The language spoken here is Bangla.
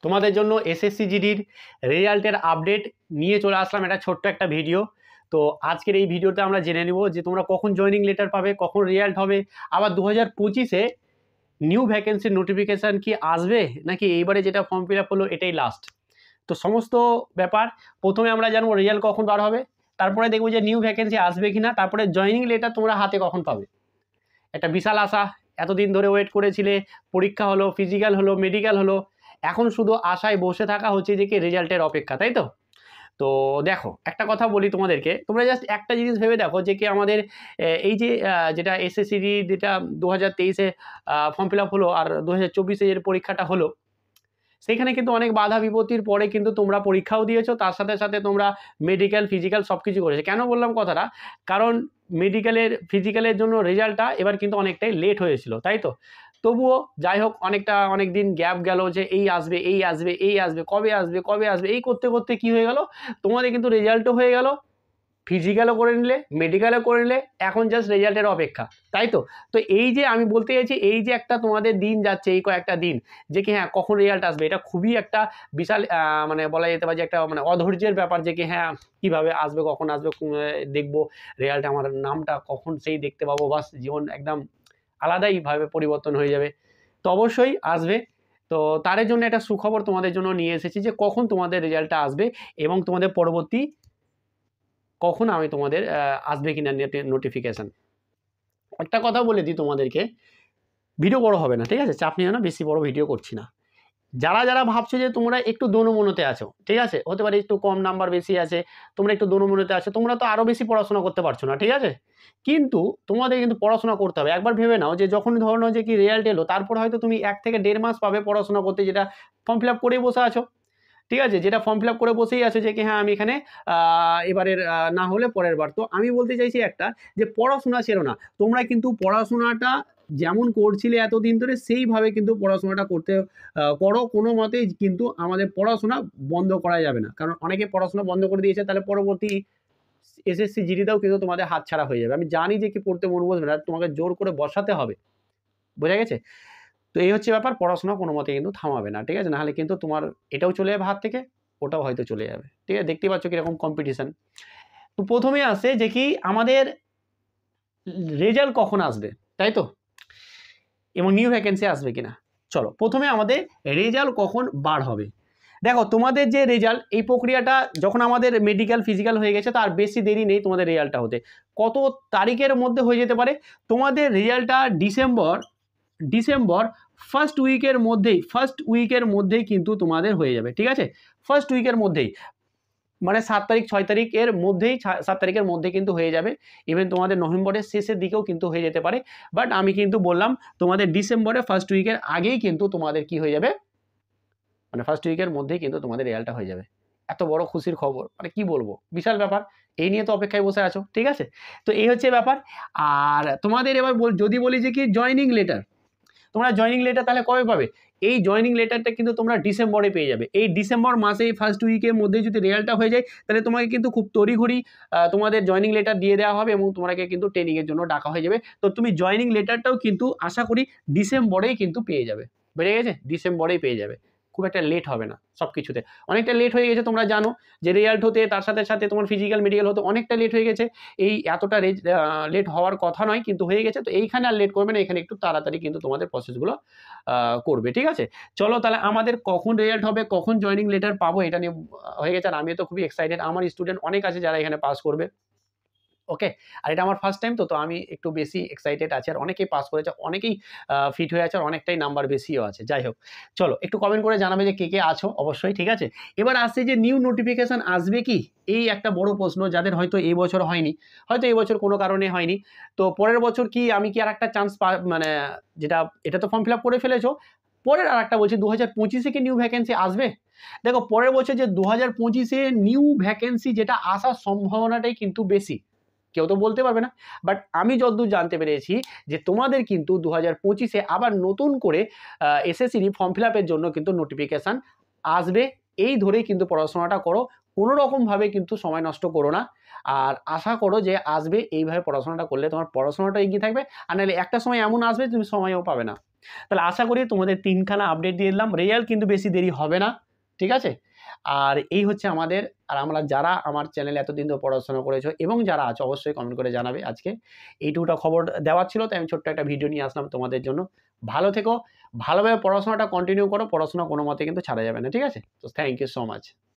তোমাদের জন্য এসএসসি জিডির রেজাল্টের আপডেট নিয়ে চলে আসলাম, এটা ছোট্ট একটা ভিডিও। তো আজকের এই ভিডিওতে আমরা জেনে নেব যে তোমরা কখন জয়েনিং লেটার পাবে, কখন রেজাল্ট হবে, আবার 2025-এ নিউ ভ্যাকেন্সির নোটিফিকেশান কি আসবে নাকি এইবারে যেটা ফর্ম ফিল আপ হলো এটাই লাস্ট। তো সমস্ত ব্যাপার প্রথমে আমরা জানবো রেজাল্ট কখন বার হবে, তারপরে দেখবো যে নিউ ভ্যাকেন্সি আসবে কি না, তারপরে জয়েনিং লেটার তোমরা হাতে কখন পাবে। একটা বিশাল আশা, এতদিন ধরে ওয়েট করেছিলে, পরীক্ষা হলো, ফিজিক্যাল হলো, মেডিকেল হলো, এখন শুধু আশায় বসে থাকা হচ্ছে যে কি রেজাল্টের অপেক্ষা, তাই তো। তো দেখো একটা কথা বলি তোমাদেরকে, তোমরা জাস্ট একটা জিনিস ভেবে দেখো যে কি আমাদের এই যে যেটা এসএসসি যেটা 2023-এ ফর্ম ফিল আপ হলো আর 2024-এ এর পরীক্ষাটা হলো, সেখানে কিন্তু অনেক বাধা বিপত্তির পরে কিন্তু তোমরা পরীক্ষাও দিয়েছো, তার সাথে সাথে তোমরা মেডিকেল ফিজিক্যাল সব কিছু করেছো। কেন বললাম কথাটা, কারণ ফিজিক্যালের জন্য রেজাল্টটা এবার কিন্তু অনেকটাই লেট হয়েছিল, তাই তো। তবুও যাই হোক, অনেক দিন গ্যাপ গেল যে এই আসবে এই আসবে এই আসবে, কবে আসবে কবে আসবে, এই করতে করতে কি হয়ে গেল, তোমাদের কিন্তু রেজাল্টও হয়ে গেল, ফিজিক্যালও করে নিলে, মেডিকেলও করে নিলে, এখন জাস্ট রেজাল্টের অপেক্ষা, তাই তো। তো এই যে আমি বলতে চাইছি, এই যে একটা তোমাদের দিন যাচ্ছে, এই কয়েকটা দিন যে কি হ্যাঁ কখন রেজাল্ট আসবে, এটা খুবই একটা বিশাল মানে বলা যেতে পারে যে একটা মানে অধৈর্যের ব্যাপার যে কি হ্যাঁ কীভাবে আসবে, কখন আসবে, দেখবো রেজাল্ট, আমার নামটা কখন সেই দেখতে পাবো, বাস জীবন একদম আলাদাইভাবে পরিবর্তন হয়ে যাবে। তো অবশ্যই আসবে। তো তার জন্য একটা সুখবর তোমাদের জন্য নিয়ে এসেছি যে কখন তোমাদের রেজাল্টটা আসবে এবং তোমাদের পরবর্তী কখন আমি তোমাদের আসবে কিনা নোটিফিকেশান। একটা কথা বলে দিই তোমাদেরকে, ভিডিও বড় হবে না, ঠিক আছে, চাপ নিও না, বেশি বড় ভিডিও করছি না। যারা ভাবছো যে তোমরা একটু দোনমনোতে আছো, ঠিক আছে, হতে পারে একটু কম নাম্বার বেশি আছে, তোমরা একটু দোনমনোতে আছো, তোমরা তো আরও বেশি পড়াশোনা করতে পারছো না, ঠিক আছে, কিন্তু তোমাদের কিন্তু পড়াশোনা করতে হবে। একবার ভেবে নাও যে যখন ধরো যে কি রেজাল্ট এলো, তারপর হয়তো তুমি 1 থেকে 1.5 মাস পাবে পড়াশোনা করতে, যেটা ফর্ম ফিল আপ করেই বসে আছো, ঠিক আছে, যেটা ফর্ম ফিল আপ করে বসেই আছে যে কি হ্যাঁ আমি এখানে এবারের না হলে পরের বার। তো আমি বলতে চাইছি একটা, যে পড়াশোনা ছেড়ো না, তোমরা কিন্তু পড়াশোনাটা যেমন করছিলে এতদিন ধরে সেইভাবে কিন্তু পড়াশোনাটা করো, কোনো মতেই কিন্তু আমাদের পড়াশোনা বন্ধ করা যাবে না, কারণ অনেকে পড়াশোনা বন্ধ করে দিয়েছে, তাহলে পরবর্তী এসএসসি জিডিটাও কিন্তু তোমাদের হাতছাড়া হয়ে যাবে। আমি জানি যে কি পড়তে মন বসবে না, তোমাকে জোর করে বসাতে হবে, বোঝা গেছে। তো এই হচ্ছে ব্যাপার, পড়াশোনা কোনো মতে কিন্তু থামাবে না, ঠিক আছে, নাহলে কিন্তু তোমার এটাও চলে যাবে হাত থেকে, ওটাও হয়তো চলে যাবে, ঠিক আছে। দেখতে পাচ্ছ কীরকম কম্পিটিশান। তো প্রথমে আসে যে কি আমাদের রেজাল্ট কখন আসবে, তাই তো, এবং নিউ ভ্যাকেন্সি আসবে কিনা। চলো প্রথমে আমাদের রেজাল্ট কখন বার হবে। দেখো তোমাদের যে রেজাল্ট, এই প্রক্রিয়াটা যখন আমাদের মেডিকেল ফিজিক্যাল হয়ে গেছে, তার বেশি দেরি নেই তোমাদের রেজাল্টটা হতে। কত তারিখের মধ্যে হয়ে যেতে পারে তোমাদের রেজাল্টটা, ডিসেম্বর ফার্স্ট উইকের মধ্যেই কিন্তু তোমাদের হয়ে যাবে, ঠিক আছে, ফার্স্ট উইকের মধ্যেই, মানে 7 তারিখ 6 তারিখের মধ্যেই, 7 তারিখের মধ্যে কিন্তু হয়ে যাবে। ইভেন তোমাদের নভেম্বরের শেষের দিকেও কিন্তু হয়ে যেতে পারে, বাট আমি কিন্তু বললাম তোমাদের ডিসেম্বরের ফার্স্ট উইকের আগেই কিন্তু তোমাদের কি হয়ে যাবে, মানে ফার্স্ট উইকের মধ্যেই কিন্তু তোমাদের রেজাল্টটা হয়ে যাবে। এত বড় খুশির খবর, মানে কি বলবো, বিশাল ব্যাপার, এই নিয়ে তো অপেক্ষায় বসে আছো, ঠিক আছে। তো এই হচ্ছে ব্যাপার। আর তোমাদের এবার যদি বলি যে কি জয়েনিং লেটার, তোমরা জয়েনিং লেটার তাহলে কবে পাবে, এই জয়েনিং লেটারটা কিন্তু তোমরা ডিসেম্বরে পেয়ে যাবে। এই ডিসেম্বর মাসে ফার্স্ট উইকের মধ্যে যদি রেজাল্টটা হয়ে যায়, তাহলে তোমাকে কিন্তু খুব তড়িঘড়ি তোমাদের জয়েনিং লেটার দিয়ে দেওয়া হবে এবং তোমাকে কিন্তু ট্রেনিংয়ের জন্য ডাকা হয়ে যাবে। তো তুমি জয়েনিং লেটারটাও কিন্তু আশা করি ডিসেম্বরেই কিন্তু পেয়ে যাবে, বেড়ে গেছে, ডিসেম্বরেই পেয়ে যাবে, খুব একটা লেট হবে না। সব কিছুতে অনেকটা লেট হয়ে গেছে, তোমরা জানো যে রেজাল্ট হতে, তার সাথে সাথে তোমার ফিজিক্যাল মেডিকেল হতে অনেকটা লেট হয়ে গেছে। এই এতটা লেট হওয়ার কথা নয়, কিন্তু হয়ে গেছে। তো এইখানে আর লেট করবে না, এখানে একটু তাড়াতাড়ি কিন্তু তোমাদের প্রসেসগুলো করবে, ঠিক আছে। চলো তাহলে আমাদের কখন রেজাল্ট হবে, কখন জয়েনিং লেটার পাবো, এটা নিয়ে হয়ে গেছে। আর আমি তো খুবই এক্সাইটেড, আমার স্টুডেন্ট অনেক আছে যারা এখানে পাস করবে, ওকে। আর এটা আমার ফার্স্ট টাইম, তো আমি একটু বেশি এক্সাইটেড আছি। আর অনেকেই পাস করেছে, অনেকেই ফিট হয়ে আছে, আর অনেকটাই নাম্বার বেশিও আছে। যাই হোক, চলো একটু কমেন্ট করে জানাবে যে কে কে আছো, অবশ্যই, ঠিক আছে। এবার আসছে যে নিউ নোটিফিকেশান আসবে কি, এই একটা বড় প্রশ্ন, যাদের হয়তো এই বছর হয়নি, হয়তো এই বছর কোনো কারণে হয়নি, তো পরের বছর কি আমি কি আর একটা চান্স মানে যেটা, এটা তো ফর্ম ফিল আপ করে ফেলেছো, পরের আর একটা বলছি 2025-এ কি নিউ ভ্যাকেন্সি আসবে। দেখো পরের বছর যে 2025-এ নিউ ভ্যাকেন্সি যেটা আসার সম্ভাবনাটাই কিন্তু বেশি, কেউ তো বলতে পারবে না, বাট আমি যতদূর জানতে পেরেছি যে তোমাদের কিন্তু 2025-এ আবার নতুন করে এসএসসি ফর্ম ফিল আপের জন্য কিন্তু নোটিফিকেশান আসবে। এই ধরেই কিন্তু পড়াশোনাটা করো, কোনো রকমভাবে কিন্তু সময় নষ্ট করো না, আর আশা করো যে আসবে। এইভাবে পড়াশোনাটা করলে তোমার পড়াশোনাটা এগিয়ে থাকবে, আর নাহলে একটা সময় এমন আসবে তুমি সময়ও পাবে না। তাহলে আশা করি তোমাদের 3খানা আপডেট দিয়ে দিলাম। রেজাল্ট কিন্তু বেশি দেরি হবে না, ঠিক আছে? আর এই হচ্ছে আমাদের, আর আমরা যারা আমার চ্যানেলে এতদিন ধরে পড়াশোনা করেছো এবং যারা আছো অবশ্যই কমেন্ট করে জানাবে। আজকে এইটুকুটা খবর দেওয়ার ছিল, তাই আমি ছোট্ট একটা ভিডিও নিয়ে আসলাম তোমাদের জন্য। ভালো থেকো, ভালোভাবে পড়াশোনাটা কন্টিনিউ করো, পড়াশোনা কোনো মতে কিন্তু ছাড়া যাবে না, ঠিক আছে? তো থ্যাংক ইউ সো মাচ।